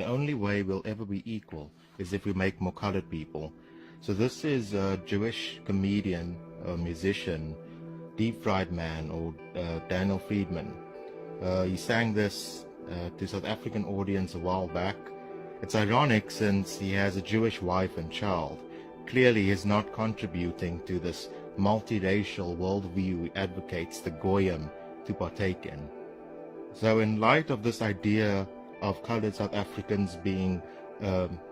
The only way we'll ever be equal is if we make more colored people. So this is a Jewish comedian, a musician, deep fried man, or Daniel Friedman. He sang this to South African audience a while back. It's ironic since he has a Jewish wife and child. Clearly he's not contributing to this multiracial worldview he advocates the Goyim to partake in. So in light of this idea of colored South Africans being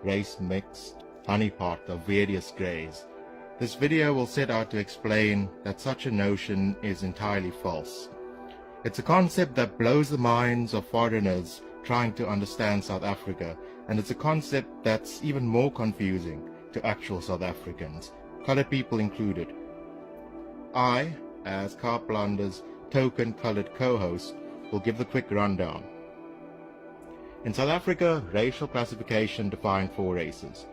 race mixed honeypot of various greys, this video will set out to explain that such a notion is entirely false. It's a concept that blows the minds of foreigners trying to understand South Africa, and it's a concept that's even more confusing to actual South Africans, colored people included. I, as Car Blunder's token colored co-host, will give the quick rundown. In South Africa, racial classification defined 4 races.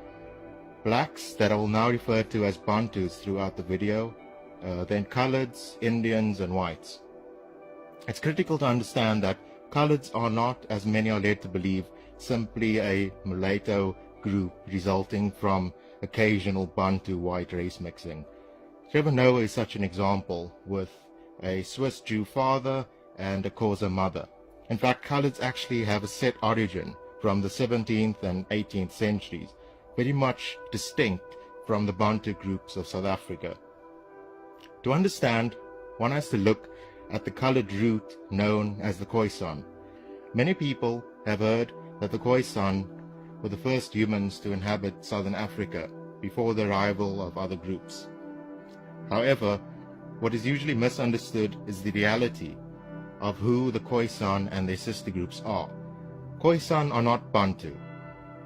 Blacks, that I will now refer to as Bantus throughout the video, then coloreds, Indians, and whites. It's critical to understand that coloreds are not, as many are led to believe, simply a mulatto group resulting from occasional Bantu white race mixing. Trevor Noah is such an example, with a Swiss Jew father and a Xhosa mother. In fact, coloreds actually have a set origin from the 17th and 18th centuries, very much distinct from the Bantu groups of South Africa. To understand, one has to look at the colored root known as the Khoisan. Many people have heard that the Khoisan were the first humans to inhabit southern Africa before the arrival of other groups. However, what is usually misunderstood is the reality of who the Khoisan and their sister groups are. Khoisan are not Bantu,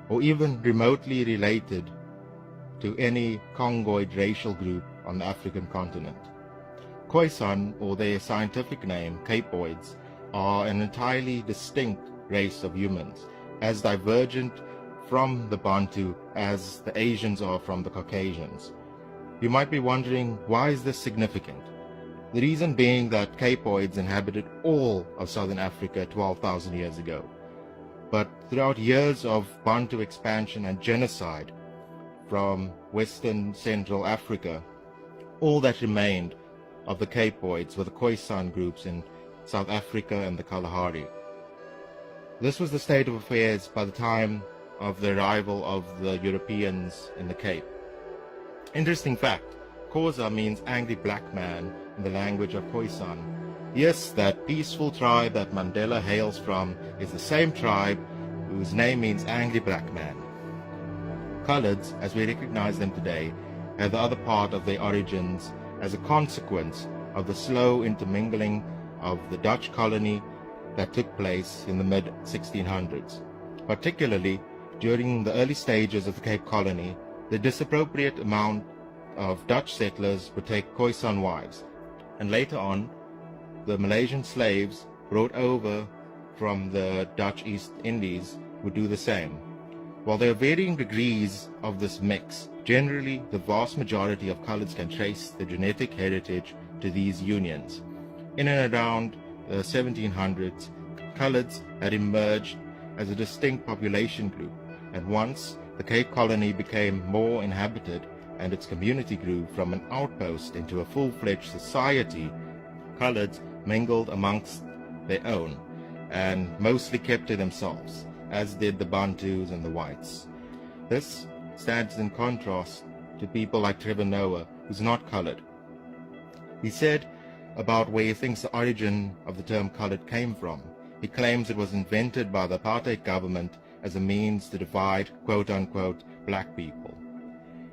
or even remotely related to any Congoid racial group on the African continent. Khoisan, or their scientific name, Capoids, are an entirely distinct race of humans, as divergent from the Bantu as the Asians are from the Caucasians. You might be wondering, why is this significant? The reason being that Capoids inhabited all of southern Africa 12,000 years ago. But throughout years of Bantu expansion and genocide from Western Central Africa, all that remained of the Capoids were the Khoisan groups in South Africa and the Kalahari. This was the state of affairs by the time of the arrival of the Europeans in the Cape. Interesting fact, Xhosa means angry black man in the language of Khoisan. Yes, that peaceful tribe that Mandela hails from is the same tribe whose name means angry black man. Coloreds, as we recognize them today, have the other part of their origins as a consequence of the slow intermingling of the Dutch colony that took place in the mid-1600s. Particularly during the early stages of the Cape Colony, the disappropriate amount of Dutch settlers would take Khoisan wives, and later on, the Malaysian slaves brought over from the Dutch East Indies would do the same. While there are varying degrees of this mix, generally the vast majority of coloreds can trace the genetic heritage to these unions. In and around the 1700s, coloreds had emerged as a distinct population group, and once the Cape Colony became more inhabited and its community grew from an outpost into a full-fledged society, coloreds mingled amongst their own and mostly kept to themselves, as did the Bantus and the whites. This stands in contrast to people like Trevor Noah, who's not colored. He said about where he thinks the origin of the term colored came from. He claims it was invented by the apartheid government as a means to divide quote-unquote black people.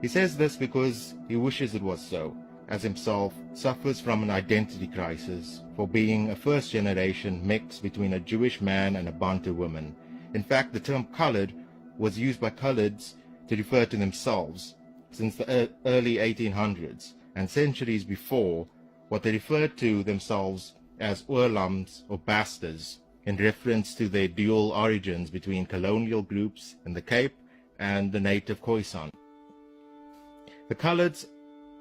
He says this because he wishes it was so, as himself suffers from an identity crisis for being a first-generation mix between a Jewish man and a Bantu woman. In fact, the term colored was used by coloreds to refer to themselves since the early 1800s, and centuries before, what they referred to themselves as oorlams or bastards, in reference to their dual origins between colonial groups in the Cape and the native Khoisan. The coloreds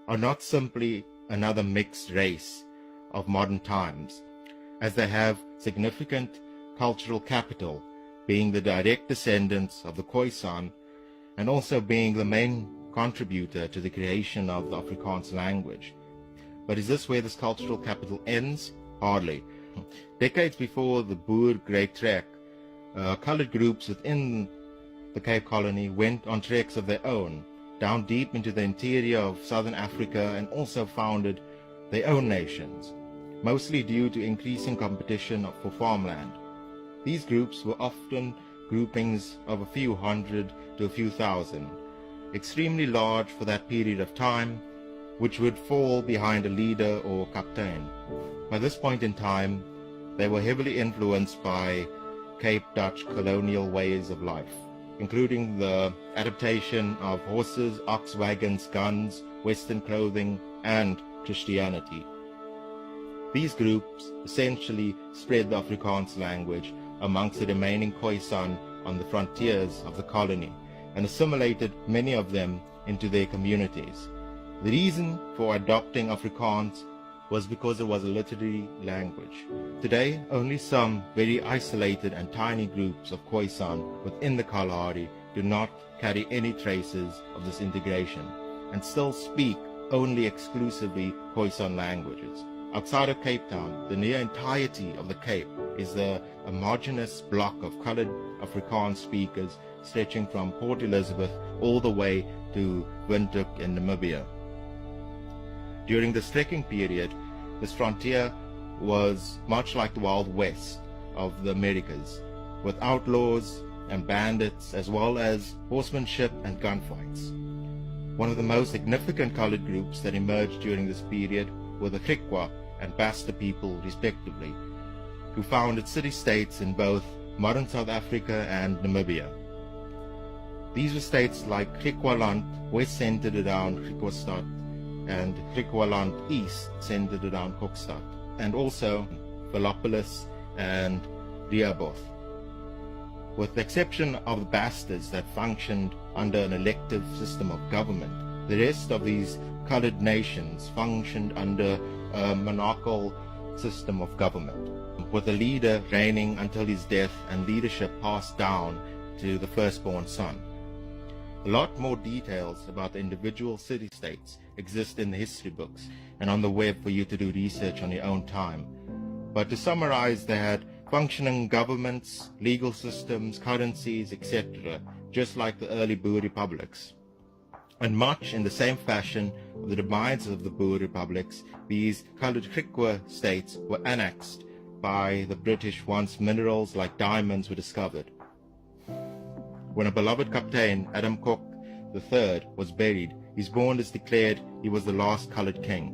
are not simply another mixed race of modern times, as they have significant cultural capital being the direct descendants of the Khoisan and also being the main contributor to the creation of the Afrikaans language. But is this where this cultural capital ends? Hardly. Decades before the Boer Great Trek, colored groups within the Cape Colony went on treks of their own, down deep into the interior of southern Africa, and also founded their own nations, mostly due to increasing competition for farmland. These groups were often groupings of a few hundred to a few thousand, extremely large for that period of time, which would fall behind a leader or captain. By this point in time, they were heavily influenced by Cape Dutch colonial ways of life, including the adaptation of horses, ox wagons, guns, Western clothing, and Christianity. These groups essentially spread the Afrikaans language amongst the remaining Khoisan on the frontiers of the colony and assimilated many of them into their communities. The reason for adopting Afrikaans was because it was a literary language. Today, only some very isolated and tiny groups of Khoisan within the Kalahari do not carry any traces of this integration and still speak only exclusively Khoisan languages. Outside of Cape Town, the near entirety of the Cape is a homogeneous block of colored Afrikaans speakers stretching from Port Elizabeth all the way to Windhoek in Namibia. During this trekking period, this frontier was much like the Wild West of the Americas, with outlaws and bandits as well as horsemanship and gunfights. One of the most significant colored groups that emerged during this period were the Griqua and Basta people respectively, who founded city-states in both modern South Africa and Namibia. These were states like Griqualand, west centered around Griquastad, and Griqualand East centered around Kokstad, and also Velopolis and Rehoboth. With the exception of the Bastards that functioned under an elective system of government, the rest of these colored nations functioned under a monarchical system of government, with a leader reigning until his death and leadership passed down to the firstborn son. A lot more details about the individual city-states exist in the history books and on the web for you to do research on your own time. But to summarize, they had functioning governments, legal systems, currencies, etc., just like the early Boer republics. And much in the same fashion of the demise of the Boer republics, these colored Griqua states were annexed by the British once minerals like diamonds were discovered. When a beloved captain, Adam Cook III, was buried, his bones declared he was the last colored king.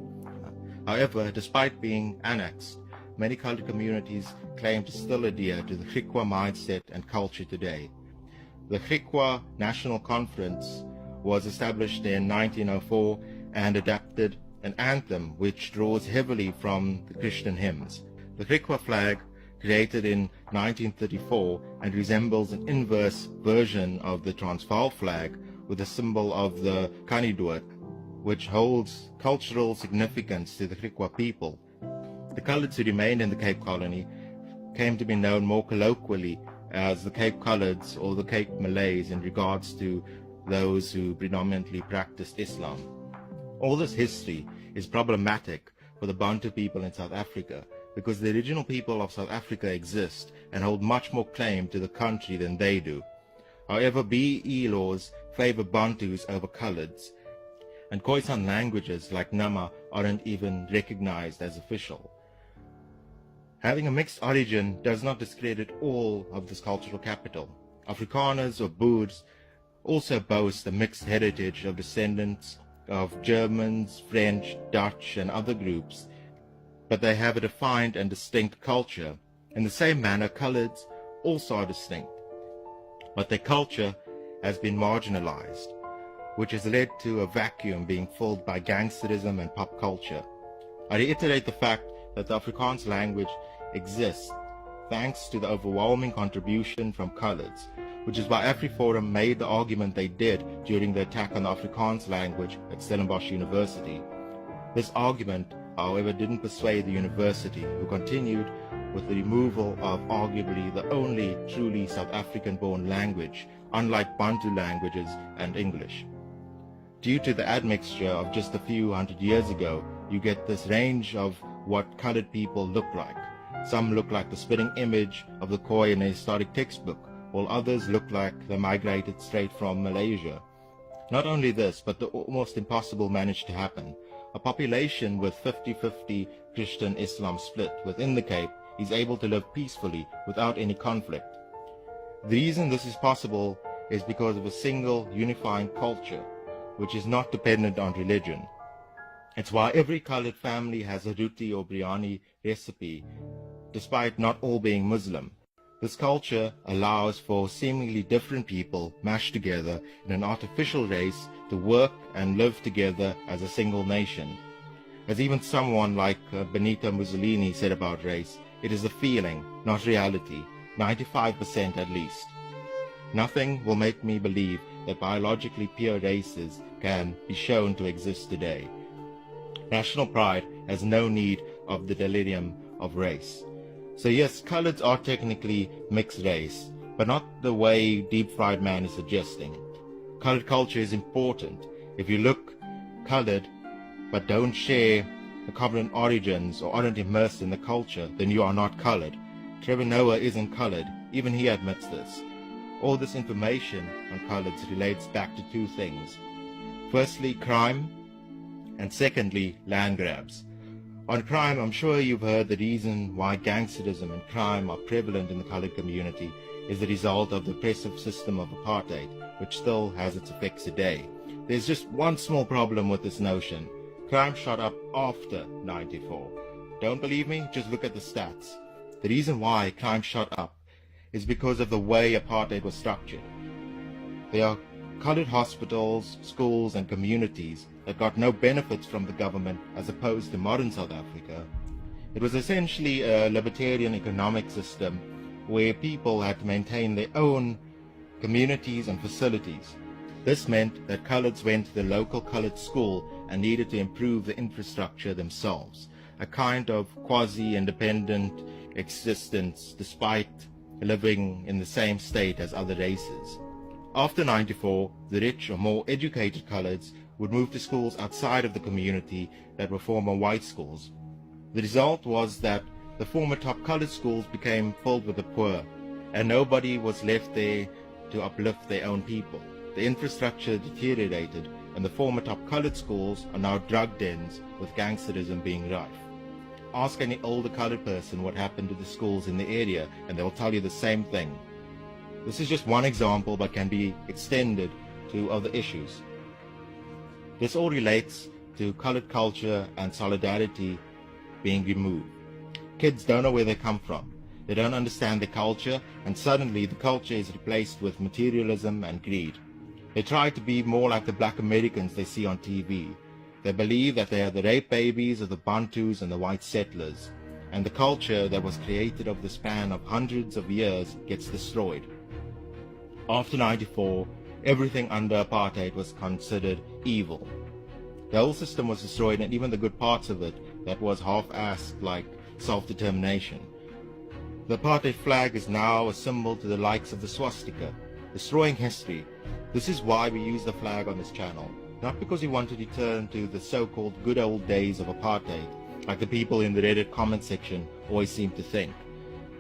However, despite being annexed, many colored communities claim to still adhere to the Griqua mindset and culture today. The Griqua National Conference was established in 1904 and adapted an anthem which draws heavily from the Christian hymns. The Griqua flag, created in 1934 and resembles an inverse version of the Transvaal flag with the symbol of the Kanidoot, which holds cultural significance to the Griqua people. The coloureds who remained in the Cape Colony came to be known more colloquially as the Cape Coloureds or the Cape Malays in regards to those who predominantly practiced Islam. All this history is problematic for the Bantu people in South Africa because the original people of South Africa exist and hold much more claim to the country than they do. However, BEE laws favor Bantus over coloureds, and Khoisan languages like Nama aren't even recognized as official. Having a mixed origin does not discredit all of this cultural capital. Afrikaners or Boers also boast a mixed heritage of descendants of Germans, French, Dutch, and other groups, but they have a defined and distinct culture. In the same manner, coloureds also are distinct, but their culture has been marginalized, which has led to a vacuum being filled by gangsterism and pop culture. I reiterate the fact that the Afrikaans language exists thanks to the overwhelming contribution from coloureds, which is why AfriForum made the argument they did during the attack on the Afrikaans language at Stellenbosch University. This argument, however, didn't persuade the university, who continued with the removal of arguably the only truly South African-born language, unlike Bantu languages and English. Due to the admixture of just a few hundred years ago, you get this range of what colored people look like. Some look like the spitting image of the Khoi in a historic textbook, while others look like they migrated straight from Malaysia. Not only this, but the almost impossible managed to happen. A population with 50-50 Christian-Islam split within the Cape is able to live peacefully without any conflict. The reason this is possible is because of a single unifying culture, which is not dependent on religion. It's why every colored family has a roti or biryani recipe, despite not all being Muslim. This culture allows for seemingly different people mashed together in an artificial race to work and live together as a single nation. As even someone like Benito Mussolini said about race, it is a feeling, not reality, 95% at least. Nothing will make me believe that biologically pure races can be shown to exist today. National pride has no need of the delirium of race. So yes, coloreds are technically mixed race, but not the way Deep Fried Man is suggesting. Colored culture is important. If you look colored but don't share the common origins or aren't immersed in the culture, then you are not colored. Trevor Noah isn't colored. Even he admits this. All this information on coloreds relates back to two things. Firstly, crime, and secondly, land grabs. On crime, I'm sure you've heard the reason why gangsterism and crime are prevalent in the colored community is the result of the oppressive system of apartheid, which still has its effects today. There's just one small problem with this notion. Crime shot up after 94. Don't believe me? Just look at the stats. The reason why crime shot up is because of the way apartheid was structured. There are colored hospitals, schools, and communities that got no benefits from the government as opposed to modern South Africa. It was essentially a libertarian economic system where people had to maintain their own communities and facilities. This meant that coloreds went to the local colored school and needed to improve the infrastructure themselves, a kind of quasi-independent existence despite living in the same state as other races. After 94, the rich or more educated coloreds would move to schools outside of the community that were former white schools. The result was that the former top colored schools became filled with the poor, and nobody was left there to uplift their own people. The infrastructure deteriorated, and the former top colored schools are now drug dens with gangsterism being rife. Ask any older colored person what happened to the schools in the area, and they'll tell you the same thing. This is just one example, but can be extended to other issues. This all relates to colored culture and solidarity being removed. Kids don't know where they come from. They don't understand the culture, and suddenly the culture is replaced with materialism and greed. They try to be more like the black Americans they see on TV. They believe that they are the rape babies of the Bantus and the white settlers, and the culture that was created over the span of hundreds of years gets destroyed. After 94, everything under apartheid was considered evil. The whole system was destroyed, and even the good parts of it that was half-assed, like self-determination. The apartheid flag is now a symbol to the likes of the swastika, destroying history. This is why we use the flag on this channel, not because we want to return to the so-called good old days of apartheid, like the people in the Reddit comment section always seem to think,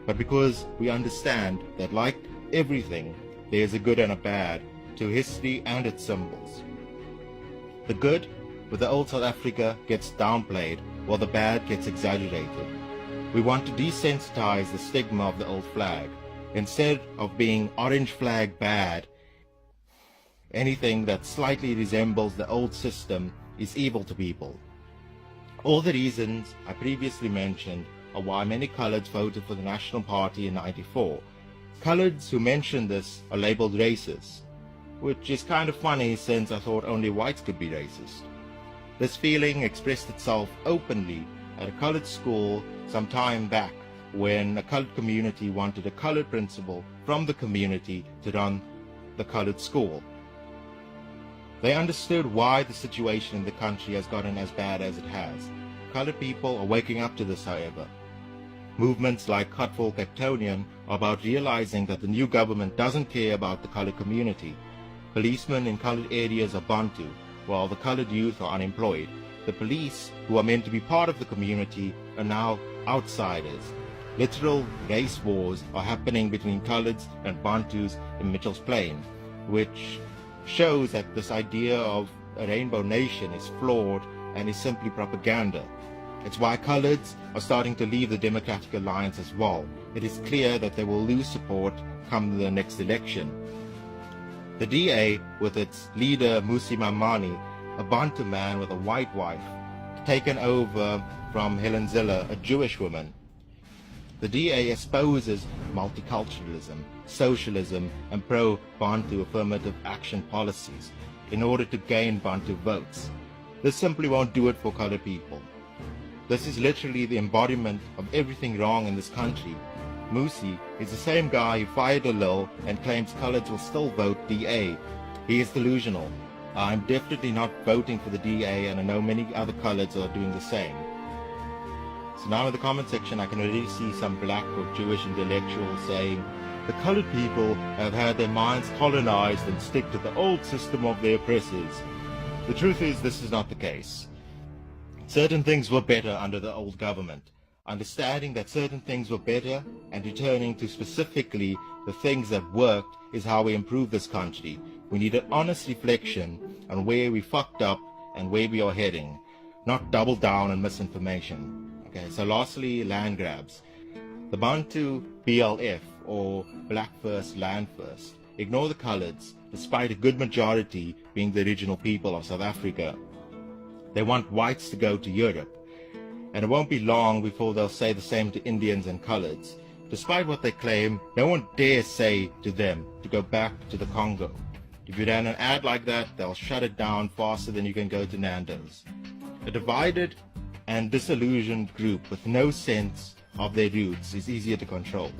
but because we understand that, like everything, there is a good and a bad to history and its symbols. The good, with the old South Africa, gets downplayed, while the bad gets exaggerated. We want to desensitize the stigma of the old flag. Instead of being orange flag bad, anything that slightly resembles the old system is evil to people. All the reasons I previously mentioned are why many coloreds voted for the National Party in 94. Coloreds who mention this are labeled racist, which is kind of funny since I thought only whites could be racist. This feeling expressed itself openly at a colored school some time back when a colored community wanted a colored principal from the community to run the colored school. They understood why the situation in the country has gotten as bad as it has. Colored people are waking up to this, however. Movements like Gatvol, Capetonian are about realizing that the new government doesn't care about the colored community. Policemen in colored areas are Bantu, while the colored youth are unemployed. The police, who are meant to be part of the community, are now outsiders. Literal race wars are happening between coloreds and Bantus in Mitchell's Plain, which shows that this idea of a rainbow nation is flawed and is simply propaganda. It's why coloreds are starting to leave the Democratic Alliance as well. It is clear that they will lose support come the next election. The DA, with its leader Musi Mamani, a Bantu man with a white wife, taken over from Helen Ziller, a Jewish woman. The DA espouses multiculturalism, socialism, and pro-Bantu affirmative action policies in order to gain Bantu votes. This simply won't do it for colored people. This is literally the embodiment of everything wrong in this country. Musi is the same guy who fired Lil and claims coloreds will still vote DA. He is delusional. I'm definitely not voting for the DA, and I know many other coloreds are doing the same. So now in the comment section I can already see some black or Jewish intellectuals saying, the colored people have had their minds colonized and stick to the old system of their oppressors. The truth is, this is not the case. Certain things were better under the old government. Understanding that certain things were better and returning to specifically the things that worked is how we improve this country. We need an honest reflection on where we fucked up and where we are heading, not double down on misinformation. Okay, so lastly, land grabs. The Bantu BLF, or Black First, Land First, ignore the coloreds, despite a good majority being the original people of South Africa. They want whites to go to Europe, and it won't be long before they'll say the same to Indians and coloreds. Despite what they claim, no one dares say to them to go back to the Congo. If you run an ad like that, they'll shut it down faster than you can go to Nando's. A divided and disillusioned group with no sense of their roots is easier to control.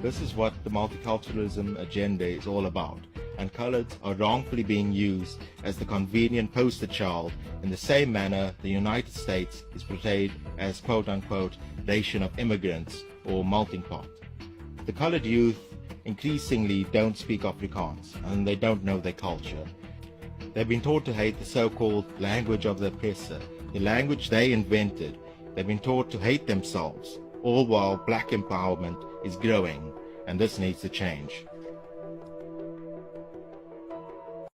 This is what the multiculturalism agenda is all about, and coloreds are wrongfully being used as the convenient poster child in the same manner the United States is portrayed as quote-unquote nation of immigrants or melting pot. The colored youth increasingly don't speak Afrikaans, and they don't know their culture. They've been taught to hate the so-called language of the oppressor, the language they invented. They've been taught to hate themselves, all while black empowerment is growing, and this needs to change.